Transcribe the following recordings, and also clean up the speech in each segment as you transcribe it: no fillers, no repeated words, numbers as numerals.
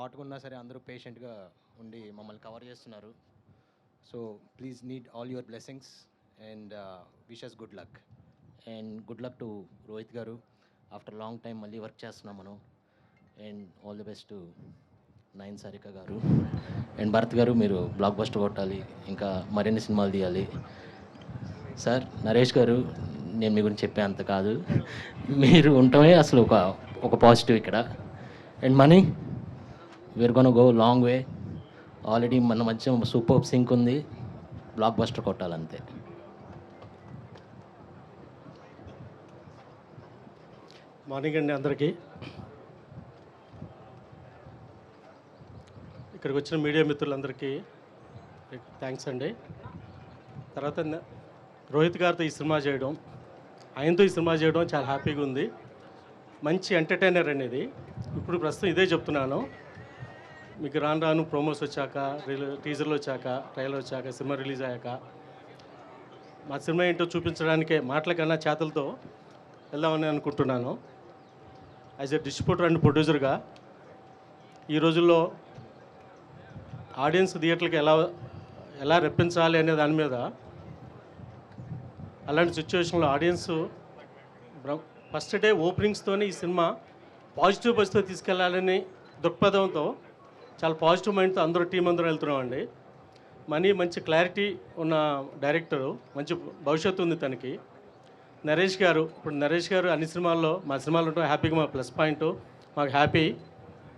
హాట్గా ఉన్నా సరే అందరూ పేషెంట్గా ఉండి మమ్మల్ని కవర్ చేస్తున్నారు. So please need all your blessings and wishes good luck. And good luck to Rohit గారు. ఆఫ్టర్ లాంగ్ టైం మళ్ళీ వర్క్ చేస్తున్నాం మనం. And all the best to Nayan Sarika గారు. అండ్ భరత్ గారు, మీరు బ్లాక్ బస్టర్ కొట్టాలి, ఇంకా మరిన్ని సినిమాలు తీయాలి. సార్ నరేష్ గారు, నేను మీ గురించి చెప్పే అంత కాదు, మీరు ఉండటమే అసలు ఒక పాజిటివ్ ఇక్కడ. And money, we are gonna go long way. Already మన మధ్య సూపర్ సింక్ ఉంది, బ్లాక్ బస్టర్ కొట్టాలంతే. మార్నింగ్ అండి అందరికీ. ఇక్కడికి వచ్చిన మీడియా మిత్రులందరికీ థ్యాంక్స్ అండి. తర్వాత రోహిత్ గారితో ఈ సినిమా చేయడం, ఆయనతో ఈ సినిమా చేయడం చాలా హ్యాపీగా ఉంది. మంచి ఎంటర్టైనర్ అనేది. ఇప్పుడు ప్రస్తుతం ఇదే చెప్తున్నాను, మీకు రాను రాను ప్రోమోస్ వచ్చాక, టీజర్లు వచ్చాక, ట్రైలర్ వచ్చాక, సినిమా రిలీజ్ అయ్యాక మా సినిమా ఏంటో చూపించడానికే మాటల కన్నా చేతలతో వెళ్దామని అనుకుంటున్నాను. యాజ్ ఎ డిస్ట్రిబ్యూటర్ అండ్ ప్రొడ్యూసర్గా ఈ రోజుల్లో ఆడియన్స్ థియేటర్కి ఎలా రెప్పించాలి అనే దాని మీద, అలాంటి సిచ్యువేషన్లో ఆడియన్స్ ఫస్ట్ డే ఓపెనింగ్స్తోనే ఈ సినిమా పాజిటివ్ బస్తో తీసుకెళ్లాలని దృక్పథంతో చాలా పాజిటివ్ మైండ్తో అందరూ టీం అందరూ వెళ్తున్నామండి. మనీ మంచి క్లారిటీ ఉన్న డైరెక్టరు, మంచి భవిష్యత్తు ఉంది తనకి. నరేష్ గారు, ఇప్పుడు నరేష్ గారు అన్ని సినిమాల్లో, మా సినిమాలు ఉంటాం హ్యాపీగా, మా ప్లస్ పాయింట్, మాకు హ్యాపీ.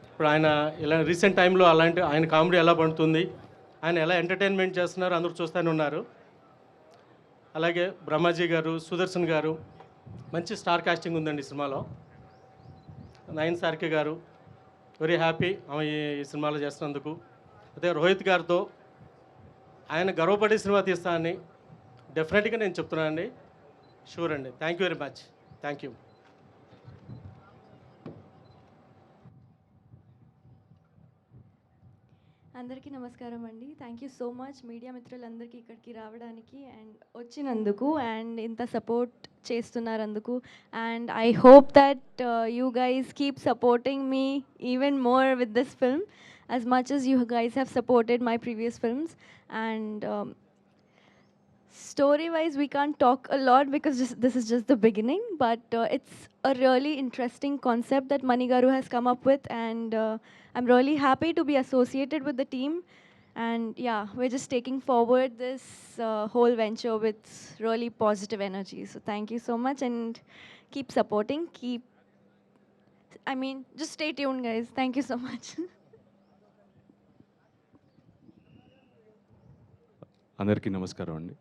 ఇప్పుడు ఆయన ఇలా రీసెంట్ టైంలో అలాంటి ఆయన కామెడీ ఎలా పండుతుంది, ఆయన ఎలా ఎంటర్టైన్మెంట్ చేస్తున్నారు అందరూ చూస్తూనే ఉన్నారు. అలాగే బ్రహ్మాజీ గారు, సుదర్శన్ గారు, మంచి స్టార్ కాస్టింగ్ ఉందండి ఈ సినిమాలో. నయన్ సార్కే గారు, వెరీ హ్యాపీ ఆమె ఈ సినిమాలో చేస్తున్నందుకు. అదే రోహిత్ గారితో ఆయన గర్వపడే సినిమా తీస్తానని డెఫినెట్గా నేను చెప్తున్నాను అండి. షూర్ అండి. Thank you very much. Thank you. అందరికీ నమస్కారం అండి. Thank you so much media మిత్రులందరికీ ఇక్కడికి రావడానికి అండ్ వచ్చినందుకు అండ్ ఇంత సపోర్ట్ చేస్తున్నారందుకు. And I hope that you guys keep supporting me even more with this film as much as you guys have supported my previous films. And story-wise, we can't talk a lot because this is just the beginning, but it's a really interesting concept that Mani Garu has come up with, and I'm really happy to be associated with the team. And yeah, we're just taking forward this whole venture with really positive energy. So thank you so much, and keep supporting. Just stay tuned, guys. Thank you so much. అందరికీ నమస్కారం అండి.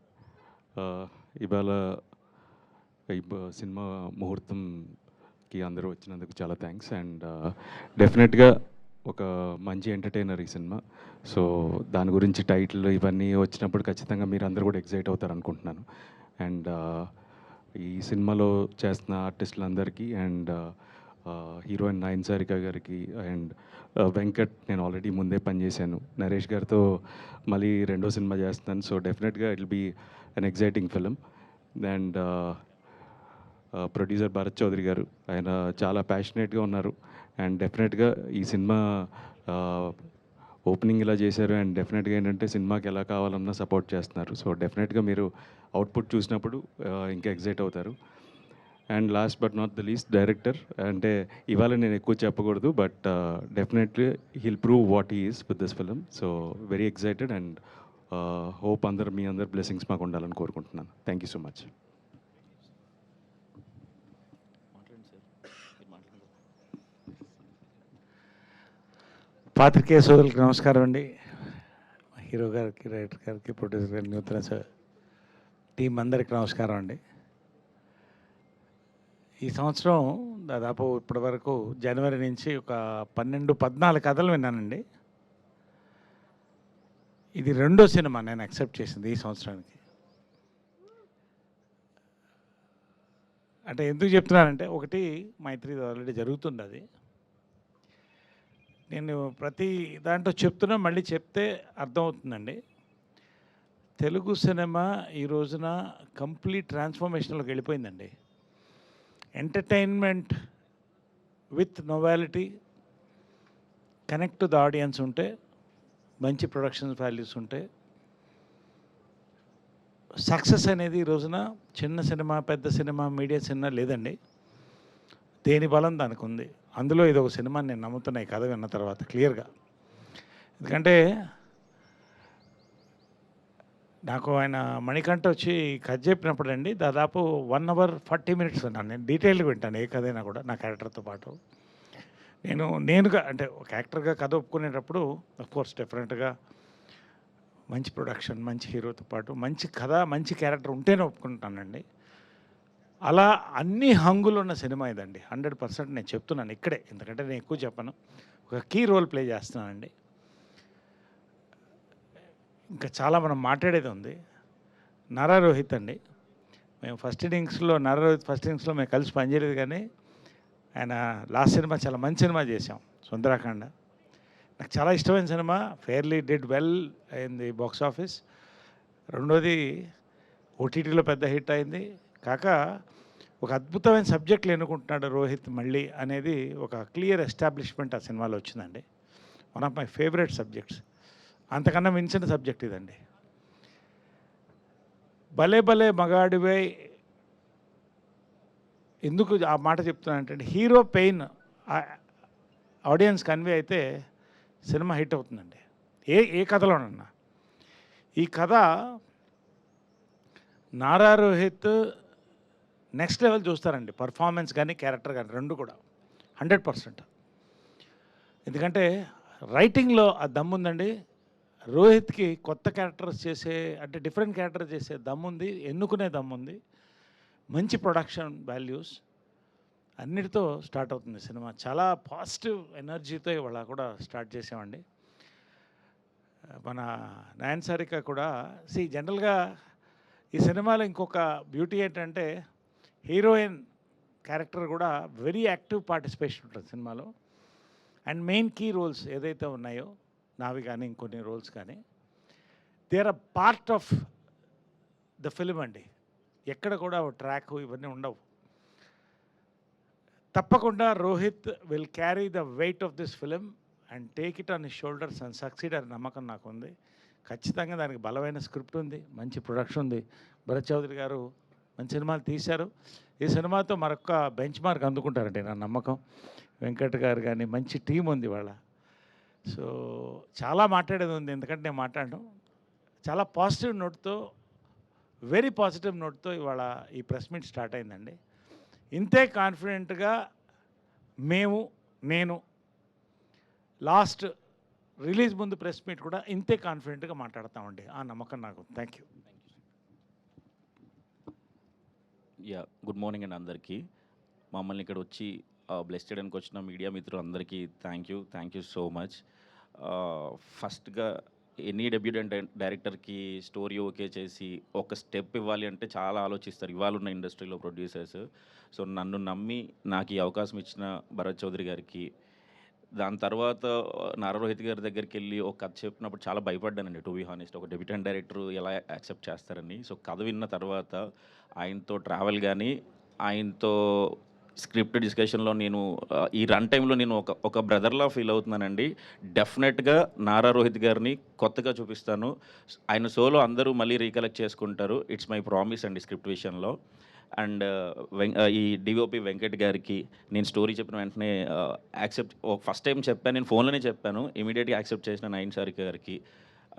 ఇవాళ ఈ cinema ముహూర్తంకి అందరూ వచ్చినందుకు చాలా thanks. And డెఫినెట్గా ఒక మంచి ఎంటర్టైనర్ ఈ సినిమా. సో దాని గురించి టైటిల్ ఇవన్నీ వచ్చినప్పుడు ఖచ్చితంగా మీరు అందరూ కూడా ఎగ్జైట్ అవుతారు అనుకుంటున్నాను. అండ్ ఈ సినిమాలో చేస్తున్న ఆర్టిస్టులందరికీ అండ్ హీరోయిన్ నయన్ సారిక గారికి అండ్ వెంకట్, నేను ఆల్రెడీ ముందే పనిచేశాను. నరేష్ గారితో మళ్ళీ రెండో సినిమా చేస్తున్నాను. సో డెఫినెట్గా it will be an exciting film. And producer Bharat Chaudhary గారు, ఆయన చాలా ప్యాషనేట్గా ఉన్నారు. అండ్ డెఫినెట్గా ఈ సినిమా ఓపెనింగ్ ఇలా చేశారు. అండ్ డెఫినెట్గా ఏంటంటే సినిమాకి ఎలా కావాలన్నా సపోర్ట్ చేస్తున్నారు. సో డెఫినెట్గా మీరు అవుట్పుట్ చూసినప్పుడు ఇంకా ఎగ్జైట్ అవుతారు. And last but not the least, director అంటే ఇవాళ నేను ఎక్కువ చెప్పకూడదు, but definitely he'll prove what he is with this film. So very excited and hope మీ అందరు బ్లెస్సింగ్స్ మాకు ఉండాలని కోరుకుంటున్నాను. Thank you so much. పాత్రికేయ సోదరులకు నమస్కారం అండి. హీరో గారికి, డైరెక్టర్ గారికి, ప్రొడ్యూసర్ గారికి, నూతన టీం అందరికి నమస్కారం అండి. ఈ సంవత్సరం దాదాపు ఇప్పటి వరకు జనవరి నుంచి ఒక 12-14 కథలు విన్నానండి. ఇది రెండో సినిమా నేను యాక్సెప్ట్ చేసింది ఈ సంవత్సరానికి. అంటే ఎందుకు చెప్తున్నానంటే, ఒకటి మైత్రి ఆల్రెడీ జరుగుతుంది, అది నేను ప్రతి దాంట్లో చెప్తున్నా, మళ్ళీ చెప్తే అర్థమవుతుందండి. తెలుగు సినిమా ఈ రోజున కంప్లీట్ ట్రాన్స్ఫర్మేషన్లోకి వెళ్ళిపోయిందండి. Entertainment with novelty, connect to the audience ఉంటే, మంచి ప్రొడక్షన్ వాల్యూస్ ఉంటే, సక్సెస్ అనేది ఈ రోజున చిన్న సినిమా, పెద్ద సినిమా, మీడియా సినిమా లేదండి. దేని బలం దానికి ఉంది. అందులో ఇది ఒక సినిమా నేను నమ్ముతున్నా ఈ కథ విన్న తర్వాత క్లియర్గా. ఎందుకంటే నాకు ఆయన మణికంఠ వచ్చి కథ చెప్పినప్పుడు అండి దాదాపు 1 hour 40 minutes విన్నాను. నేను డీటెయిల్గా వింటాను ఏ కథ అయినా కూడా నా క్యారెక్టర్తో పాటు. నేనుగా అంటే ఒక యాక్టర్గా కథ ఒప్పుకునేటప్పుడు కోర్స్ డెఫినెట్గా మంచి ప్రొడక్షన్, మంచి హీరోతో పాటు మంచి కథ, మంచి క్యారెక్టర్ ఉంటేనే ఒప్పుకుంటానండి. అలా అన్ని హంగులు ఉన్న సినిమా ఇదండి. 100% నేను చెప్తున్నాను ఇక్కడే, ఎందుకంటే నేను ఎక్కువ చెప్పను. ఒక కీ రోల్ ప్లే చేస్తున్నానండి. ఇంకా చాలా మనం మాట్లాడేది ఉంది. నారా రోహిత్ అండి, మేము ఫస్ట్ ఇన్నింగ్స్లో మేము కలిసి పనిచేయలేదు, కానీ ఆయన లాస్ట్ సినిమా చాలా మంచి సినిమా చేసాం, సుందరాఖండ. నాకు చాలా ఇష్టమైన cinema. Fairly did well in the box office. రెండోది ఓటీటీలో పెద్ద హిట్ అయింది. కాక ఒక అద్భుతమైన సబ్జెక్టులు ఎన్నుకుంటున్నాడు రోహిత్ మళ్ళీ అనేది ఒక క్లియర్ ఎస్టాబ్లిష్మెంట్ ఆ సినిమాలో వచ్చిందండి. One of my favourite subjects. అంతకన్నా మించిన సబ్జెక్ట్ ఇదండి. భలే భలే మగాడివై ఎందుకు ఆ మాట చెప్తున్నానంటే, హీరో పెయిన్ ఆడియన్స్ కన్వే అయితే సినిమా హిట్ అవుతుందండి. ఏ కథలోనన్నా. ఈ కథ నారా రోహిత్ నెక్స్ట్ లెవెల్ చూస్తారండి. పర్ఫార్మెన్స్ కానీ క్యారెక్టర్ కానీ రెండు కూడా 100%. ఎందుకంటే రైటింగ్లో ఆ దమ్ముందండి. రోహిత్కి కొత్త క్యారెక్టర్స్ చేసే, అంటే డిఫరెంట్ క్యారెక్టర్ చేసే దమ్ముంది, ఎన్నుకునే దమ్ముంది, మంచి ప్రొడక్షన్ వాల్యూస్ అన్నిటితో స్టార్ట్ అవుతుంది సినిమా. చాలా పాజిటివ్ ఎనర్జీతో ఇవాళ కూడా స్టార్ట్ చేసామండి. మన నయన్ సారిక కూడా జనరల్గా ఈ సినిమాలో ఇంకొక బ్యూటీ ఏంటంటే, హీరోయిన్ క్యారెక్టర్ కూడా వెరీ యాక్టివ్ పార్టిసిపేషన్ ఉంటుంది సినిమాలో. అండ్ మెయిన్ కీ రోల్స్ ఏదైతే ఉన్నాయో, నావి కానీ ఇంకొన్ని రోల్స్ కానీ, they are a part of the film అండి. ఎక్కడ కూడా ట్రాక్ ఇవన్నీ ఉండవు. తప్పకుండా Rohit will carry the weight of this film and take it on his shoulders and succeed అనే నమ్మకం నాకు ఉంది. ఖచ్చితంగా దానికి బలమైన స్క్రిప్ట్ ఉంది, మంచి ప్రొడక్షన్ ఉంది. భరత్ చౌదరి గారు మంచి సినిమాలు తీశారు. ఈ సినిమాతో మరొక బెంచ్ మార్క్ అందుకుంటారండి నా నమ్మకం. వెంకట్ గారు కానీ మంచి టీం ఉంది వాళ్ళ. సో చాలా మాట్లాడేది ఉంది, ఎందుకంటే నేను మాట్లాడడం చాలా పాజిటివ్ నోట్తో, వెరీ పాజిటివ్ నోట్తో ఇవాళ ఈ ప్రెస్ మీట్ స్టార్ట్ అయిందండి. ఇంతే కాన్ఫిడెంట్గా నేను లాస్ట్ రిలీజ్ ముందు ప్రెస్ మీట్ కూడా ఇంతే కాన్ఫిడెంట్గా మాట్లాడతామండి. ఆ నమ్మకం నాకు. Thank you. గుడ్ మార్నింగ్ అండి అందరికీ. మమ్మల్ని ఇక్కడ వచ్చి బ్లెస్ చేయడానికి వచ్చిన మీడియా మిత్రులందరికీ థ్యాంక్ యూ సో మచ్. ఫస్ట్గా ఎనీ డెబ్యూటెంట్ డైరెక్టర్కి స్టోరీ ఓకే చేసి ఒక స్టెప్ ఇవ్వాలి అంటే చాలా ఆలోచిస్తారు ఇవాళ ఉన్న ఇండస్ట్రీలో ప్రొడ్యూసర్స్. సో నన్ను నమ్మి నాకు ఈ అవకాశం ఇచ్చిన భరత్ చౌదరి గారికి, దాని తర్వాత నారా రోహిత్ గారి దగ్గరికి వెళ్ళి ఒక కథ చెప్పినప్పుడు చాలా భయపడ్డానండి, టు బీ హానెస్ట్. ఒక డెబ్యూటెంట్ డైరెక్టర్ ఎలా యాక్సెప్ట్ చేస్తారని. సో కథ విన్న తర్వాత ఆయనతో ట్రావెల్ కానీ, ఆయనతో స్క్రిప్ట్ డిస్కషన్లో నేను ఈ రన్ టైంలో నేను ఒక బ్రదర్లా ఫీల్ అవుతున్నానండి. డెఫినెట్గా నారా రోహిత్ గారిని కొత్తగా చూపిస్తాను. ఆయన సోలో అందరూ మళ్ళీ రీకలెక్ట్ చేసుకుంటారు. ఇట్స్ మై ప్రామిస్ అండి స్క్రిప్ట్ విషయంలో. అండ్ ఈ డిఓపి వెంకట్ గారికి నేను స్టోరీ చెప్పిన వెంటనే ఫస్ట్ టైం చెప్పాను, నేను ఫోన్లోనే చెప్పాను, ఇమీడియట్గా యాక్సెప్ట్ చేసిన నయన్ సారిక గారికి.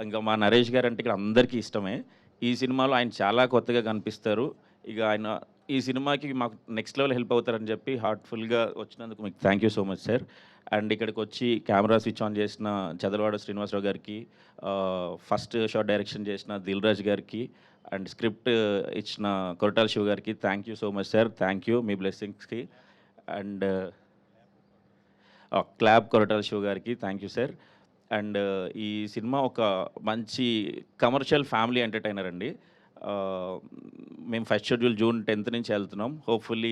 ఇంకా మా నరేష్ గారు అంటే ఇక్కడ అందరికీ ఇష్టమే. ఈ సినిమాలో ఆయన చాలా కొత్తగా కనిపిస్తారు. ఇక ఆయన ఈ సినిమాకి మాకు నెక్స్ట్ లెవెల్ హెల్ప్ అవుతారని చెప్పి హార్ట్ఫుల్గా వచ్చినందుకు మీకు thank you so much sir. And ఇక్కడికి వచ్చి కెమెరా స్విచ్ ఆన్ చేసిన చదలవాడ శ్రీనివాసరావు గారికి, ఫస్ట్ షాట్ డైరెక్షన్ చేసిన దిల్ రాజు గారికి, అండ్ స్క్రిప్ట్ ఇచ్చిన కొరటాల శివ గారికి thank you so much sir. Thank you మీ బ్లెస్సింగ్స్కి. అండ్ క్లాబ్ కొరటాల శివ గారికి థ్యాంక్ యూ సార్. అండ్ ఈ సినిమా ఒక మంచి కమర్షియల్ ఫ్యామిలీ ఎంటర్టైనర్ అండి. మేము ఫస్ట్ షెడ్యూల్ June 10th నుంచి వెళ్తున్నాం. హోప్ఫుల్లీ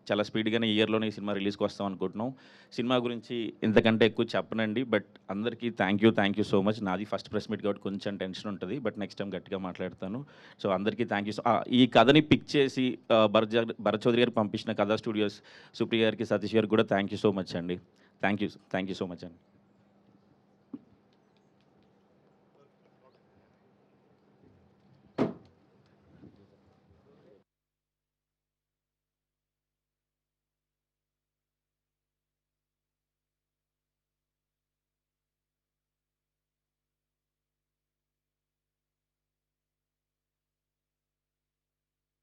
చాలా స్పీడ్గానే ఈ ఇయర్లోనే ఈ సినిమా రిలీజ్కి వస్తాం అనుకుంటున్నాం. సినిమా గురించి ఇంతకంటే ఎక్కువ చెప్పనండి, బట్ అందరికీ థ్యాంక్ యూ సో మచ్. నాది ఫస్ట్ ప్రెస్ మీట్ కాబట్టి కొంచెం టెన్షన్ ఉంటుంది, బట్ నెక్స్ట్ టైం గట్టిగా మాట్లాడతాను. సో అందరికీ థ్యాంక్ యూ. ఈ కథని పిక్ చేసి భరత్ చౌదరి గారికి పంపించిన కథా స్టూడియోస్ సుప్రియ గారికి, సతీష్ గారికి కూడా థ్యాంక్ యూ సో మచ్ అండి. థ్యాంక్ యూ సో మచ్ అండి.